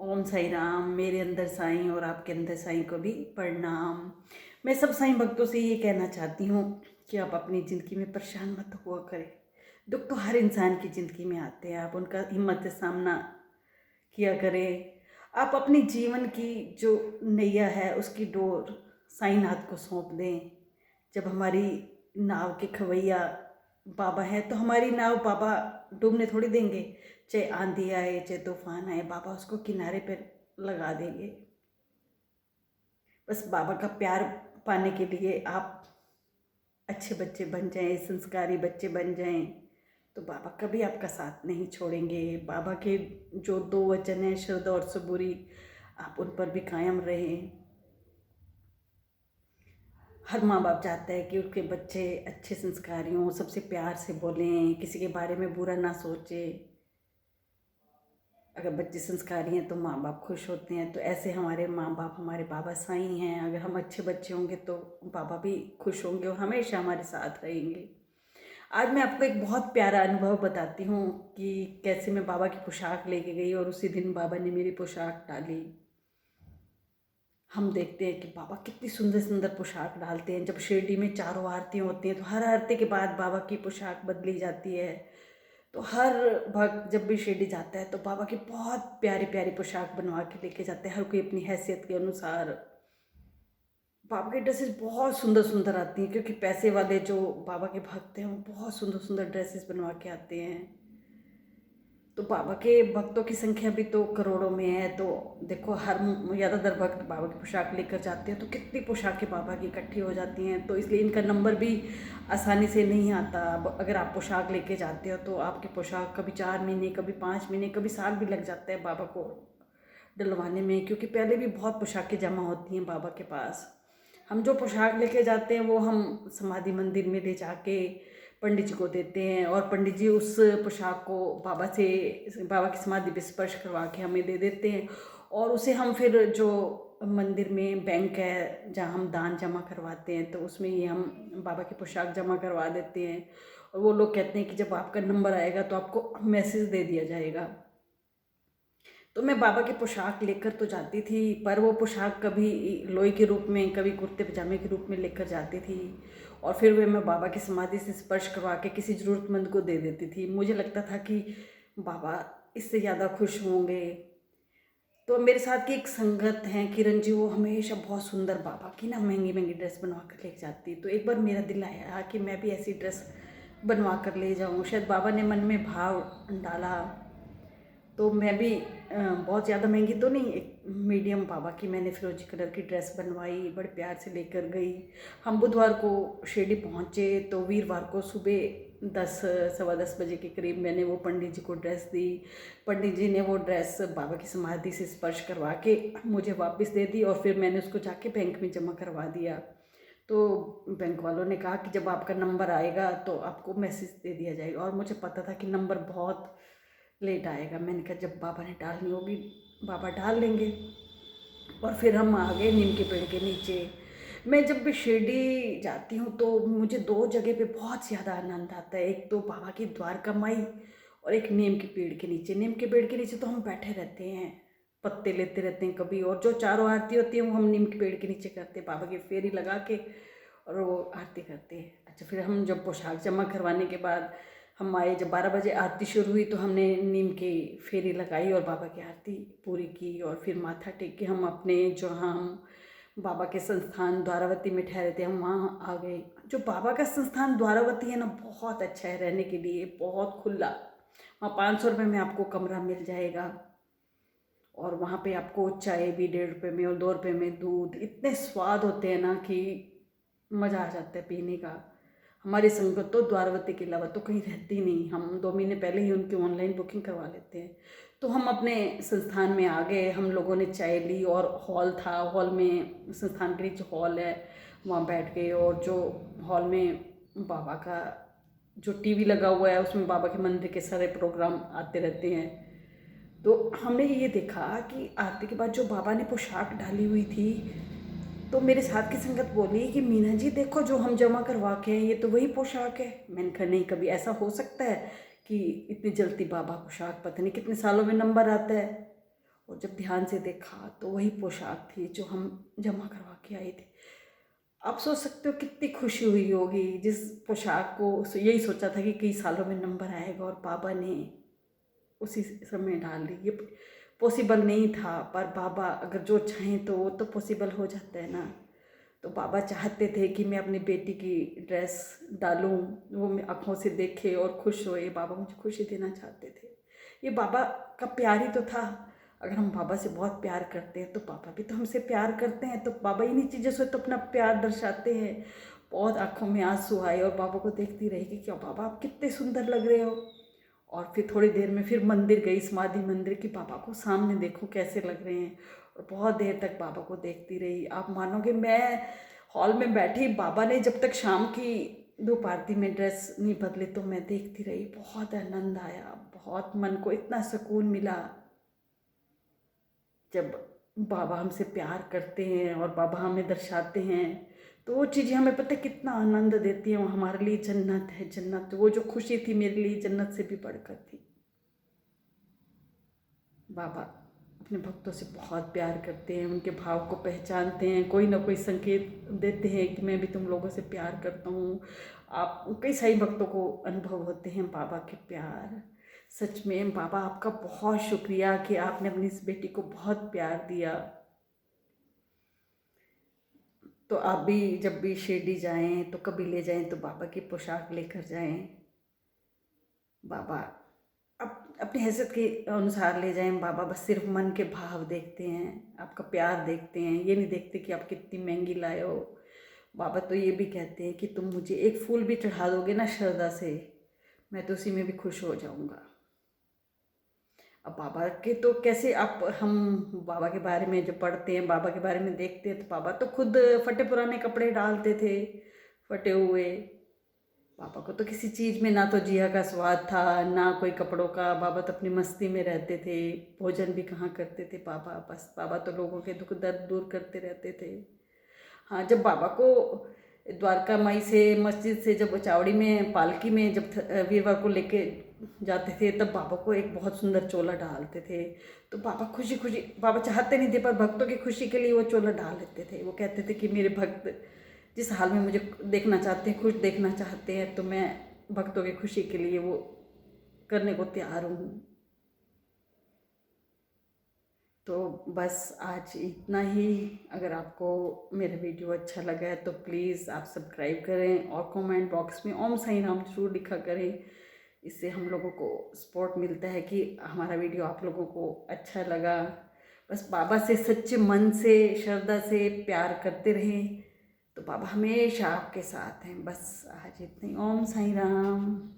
ओम साई राम। मेरे अंदर साईं और आपके अंदर साईं को भी प्रणाम। मैं सब साईं भक्तों से ये कहना चाहती हूँ कि आप अपनी ज़िंदगी में परेशान मत हुआ करें। दुख तो हर इंसान की ज़िंदगी में आते हैं, आप उनका हिम्मत से सामना किया करें। आप अपनी जीवन की जो नैया है उसकी डोर साईंनाथ को सौंप दें। जब हमारी नाव के खवैया बाबा हैं तो हमारी नाव बाबा डूबने थोड़ी देंगे। चाहे आंधी आए चाहे तूफान आए, बाबा उसको किनारे पे लगा देंगे। बस बाबा का प्यार पाने के लिए आप अच्छे बच्चे बन जाएं, संस्कारी बच्चे बन जाएं, तो बाबा कभी आपका साथ नहीं छोड़ेंगे। बाबा के जो दो वचन हैं, श्रद्धा और सबूरी, आप उन पर भी कायम रहें। हर माँ बाप चाहता है कि उसके बच्चे अच्छे संस्कारी हों, सबसे प्यार से बोलें, किसी के बारे में बुरा ना सोचें। अगर बच्चे संस्कारी हैं तो माँ बाप खुश होते हैं। तो ऐसे हमारे माँ बाप हमारे बाबा साईं हैं। अगर हम अच्छे बच्चे होंगे तो बाबा भी खुश होंगे और हमेशा हमारे साथ रहेंगे। आज मैं आपको एक बहुत प्यारा अनुभव बताती हूँ कि कैसे मैं बाबा की पोशाक लेके गई और उसी दिन बाबा ने मेरी पोशाक डाली। हम देखते हैं कि बाबा कितनी सुंदर सुंदर पोशाक डालते हैं। जब शिरडी में चारों आरतियाँ होती हैं तो हर आरती के बाद बाबा की पोशाक बदली जाती है। तो हर भक्त जब भी शिरडी जाता है तो बाबा की बहुत प्यारी प्यारी पोशाक बनवा के लेके जाते हैं, हर कोई अपनी हैसियत के अनुसार। बाबा की ड्रेसेस बहुत सुंदर सुंदर आती हैं, क्योंकि पैसे वाले जो बाबा के भक्त हैं वो बहुत सुंदर सुंदर ड्रेसेस बनवा के आते हैं। तो बाबा के भक्तों की संख्या भी तो करोड़ों में है। तो देखो, हर ज़्यादातर भक्त बाबा की पोशाक लेकर जाते हैं तो कितनी पोशाकें बाबा की इकट्ठी हो जाती हैं। तो इसलिए इनका नंबर भी आसानी से नहीं आता। अब अगर आप पोशाक लेके जाते हो तो आपकी पोशाक कभी 4 महीने, कभी 5 महीने, कभी साल भी लग जाता है बाबा को डलवाने में, क्योंकि पहले भी बहुत पोशाकें जमा होती हैं बाबा के पास। हम जो पोशाक लेके जाते हैं वो हम समाधि मंदिर में ले जाके पंडित जी को देते हैं, और पंडित जी उस पोशाक को बाबा की समाधि पे स्पर्श करवा के हमें दे देते हैं। और उसे हम फिर जो मंदिर में बैंक है जहाँ हम दान जमा करवाते हैं, तो उसमें ये हम बाबा की पोशाक जमा करवा देते हैं। और वो लोग कहते हैं कि जब आपका नंबर आएगा तो आपको मैसेज दे दिया जाएगा। तो मैं बाबा की पोशाक लेकर तो जाती थी, पर वो पोशाक कभी लोई के रूप में, कभी कुर्ते पजामे के रूप में लेकर जाती थी, और फिर वे मैं बाबा की समाधि से स्पर्श करवा के किसी ज़रूरतमंद को दे देती थी। मुझे लगता था कि बाबा इससे ज़्यादा खुश होंगे। तो मेरे साथ की एक संगत हैं किरण जी, वो हमेशा बहुत सुंदर बाबा की ना महंगी महंगी ड्रेस बनवा कर लेके जाती। तो एक बार मेरा दिल आया कि मैं भी ऐसी ड्रेस बनवा कर ले जाऊँ। शायद बाबा ने मन में भाव डाला। तो मैं भी बहुत ज़्यादा महंगी तो नहीं, एक मीडियम बाबा की मैंने फिरोजी कलर की ड्रेस बनवाई, बड़े प्यार से लेकर गई। हम बुधवार को शिरडी पहुँचे तो वीरवार को सुबह 10 सवा 10 बजे के करीब मैंने वो पंडित जी को ड्रेस दी। पंडित जी ने वो ड्रेस बाबा की समाधि से स्पर्श करवा के मुझे वापस दे दी, और फिर मैंने उसको जाके बैंक में जमा करवा दिया। तो बैंक वालों ने कहा कि जब आपका नंबर आएगा तो आपको मैसेज दे दिया जाएगा, और मुझे पता था कि नंबर बहुत लेट आएगा। मैंने कहा जब बाबा ने डालनी होगी बाबा डाल लेंगे। और फिर हम आ गए नीम के पेड़ के नीचे। मैं जब भी शिरडी जाती हूँ तो मुझे दो जगह पे बहुत ज़्यादा आनंद आता है। एक तो बाबा की द्वारका माई, और एक नीम के पेड़ के नीचे। नीम के पेड़ के नीचे तो हम बैठे रहते हैं, पत्ते लेते रहते हैं कभी, और जो चारों आरती होती है वो हम नीम के पेड़ के नीचे करते हैं, बाबा की फेरी लगा के और वो आरती करते हैं। अच्छा, फिर हम जब पोशाक जमा करवाने के बाद हम आए, जब 12 बजे आरती शुरू हुई तो हमने नीम की फेरी लगाई और बाबा की आरती पूरी की, और फिर माथा टेक के हम अपने जहाँ हम बाबा के संस्थान द्वारावती में ठहरे थे हम वहाँ आ गए। जो बाबा का संस्थान द्वारावती है ना, बहुत अच्छा है रहने के लिए, बहुत खुला। वहाँ 500 रुपये में आपको कमरा मिल जाएगा, और वहाँ पे आपको चाय भी 1.5 रुपये में और 2 रुपये में दूध, इतने स्वाद होते हैं ना कि मज़ा आ जाता है पीने का। हमारी संगत तो द्वारवती के अलावा तो कहीं रहती नहीं, हम 2 महीने पहले ही उनकी ऑनलाइन बुकिंग करवा लेते हैं। तो हम अपने संस्थान में आ गए, हम लोगों ने चाय ली, और हॉल था, हॉल में संस्थान के नीचे हॉल है, वहाँ बैठ गए। और जो हॉल में बाबा का जो टीवी लगा हुआ है उसमें बाबा के मंदिर के सारे प्रोग्राम आते रहते हैं। तो हमने ये देखा कि आरती के बाद जो बाबा ने पोशाक डाली हुई थी, तो मेरे साथ की संगत बोली कि मीना जी देखो, जो हम जमा करवा के हैं ये तो वही पोशाक है। मैंने कहा नहीं, कभी ऐसा हो सकता है कि इतनी जल्दी बाबा पोशाक, पता नहीं कितने सालों में नंबर आता है। और जब ध्यान से देखा तो वही पोशाक थी जो हम जमा करवा के आए थे। आप सोच सकते हो कितनी खुशी हुई होगी जिस पोशाक को यही सोचा था कि कई सालों में नंबर आएगा और बाबा ने उसी समय डाल दी। ये पॉसिबल नहीं था, पर बाबा अगर जो चाहें तो वो तो पॉसिबल हो जाता है ना। तो बाबा चाहते थे कि मैं अपनी बेटी की ड्रेस डालूं, वो मैं आँखों से देखे और खुश होए। बाबा मुझे खुशी देना चाहते थे। ये बाबा का प्यार ही तो था। अगर हम बाबा से बहुत प्यार करते हैं तो बाबा भी तो हमसे प्यार करते हैं, तो बाबा इन्हीं चीज़ों से तो अपना प्यार दर्शाते हैं। बहुत आँखों में आंसू आए और बाबा को देखती रही कि क्या बाबा आप कितने सुंदर लग रहे हो। और फिर थोड़ी देर में फिर मंदिर गई, समाधि मंदिर, की बाबा को सामने देखो कैसे लग रहे हैं। और बहुत देर तक बाबा को देखती रही। आप मानोगे मैं हॉल में बैठी, बाबा ने जब तक शाम की धूप आरती में ड्रेस नहीं बदले तो मैं देखती रही। बहुत आनंद आया, बहुत मन को इतना सुकून मिला। जब बाबा हमसे प्यार करते हैं और बाबा हमें दर्शाते हैं तो वो चीज़ें हमें पता है कितना आनंद देती हैं। वो हमारे लिए जन्नत है, जन्नत। वो जो खुशी थी मेरे लिए जन्नत से भी बढ़कर थी। बाबा अपने भक्तों से बहुत प्यार करते हैं, उनके भाव को पहचानते हैं, कोई ना कोई संकेत देते हैं कि मैं भी तुम लोगों से प्यार करता हूँ। आप कई सारे भक्तों को अनुभव होते हैं बाबा के प्यार। सच में बाबा आपका बहुत शुक्रिया कि आपने अपनी इस बेटी को बहुत प्यार दिया। तो आप भी जब भी शिरडी जाएं तो कभी ले जाएं तो बाबा की पोशाक लेकर जाएं। बाबा अपनी हैसियत के अनुसार ले जाएं। बाबा बस सिर्फ मन के भाव देखते हैं, आपका प्यार देखते हैं। ये नहीं देखते कि आप कितनी महंगी लाए हो। बाबा तो ये भी कहते हैं कि तुम मुझे एक फूल भी चढ़ा दोगे ना श्रद्धा से, मैं तो उसी में भी खुश हो जाऊंगा। अब बाबा के तो कैसे आप हम बाबा के बारे में जो पढ़ते हैं, बाबा के बारे में देखते हैं, तो बाबा तो खुद फटे पुराने कपड़े डालते थे, फटे हुए। पापा को तो किसी चीज़ में ना तो जिया का स्वाद था ना कोई कपड़ों का। बाबा तो अपनी मस्ती में रहते थे, भोजन भी कहाँ करते थे पापा। बस बाबा तो लोगों के दुख दर्द दूर करते रहते थे। हाँ, जब बाबा को द्वारका माई से मस्जिद से जब चावड़ी में पालकी में जब वीरवार को लेके जाते थे तब बाबा को एक बहुत सुंदर चोला डालते थे। तो बाबा खुशी खुशी, बाबा चाहते नहीं थे पर भक्तों की खुशी के लिए वो चोला डाल लेते थे। वो कहते थे कि मेरे भक्त जिस हाल में मुझे देखना चाहते हैं, खुश देखना चाहते हैं, तो मैं भक्तों की खुशी के लिए वो करने को तैयार हूँ। तो बस आज इतना ही। अगर आपको मेरा वीडियो अच्छा लगा है तो प्लीज़ आप सब्सक्राइब करें और कमेंट बॉक्स में ओम साईं राम जरूर लिखा करें। इससे हम लोगों को सपोर्ट मिलता है कि हमारा वीडियो आप लोगों को अच्छा लगा। बस बाबा से सच्चे मन से श्रद्धा से प्यार करते रहें तो बाबा हमेशा आपके साथ हैं। बस आज इतनी। ओम साईं राम।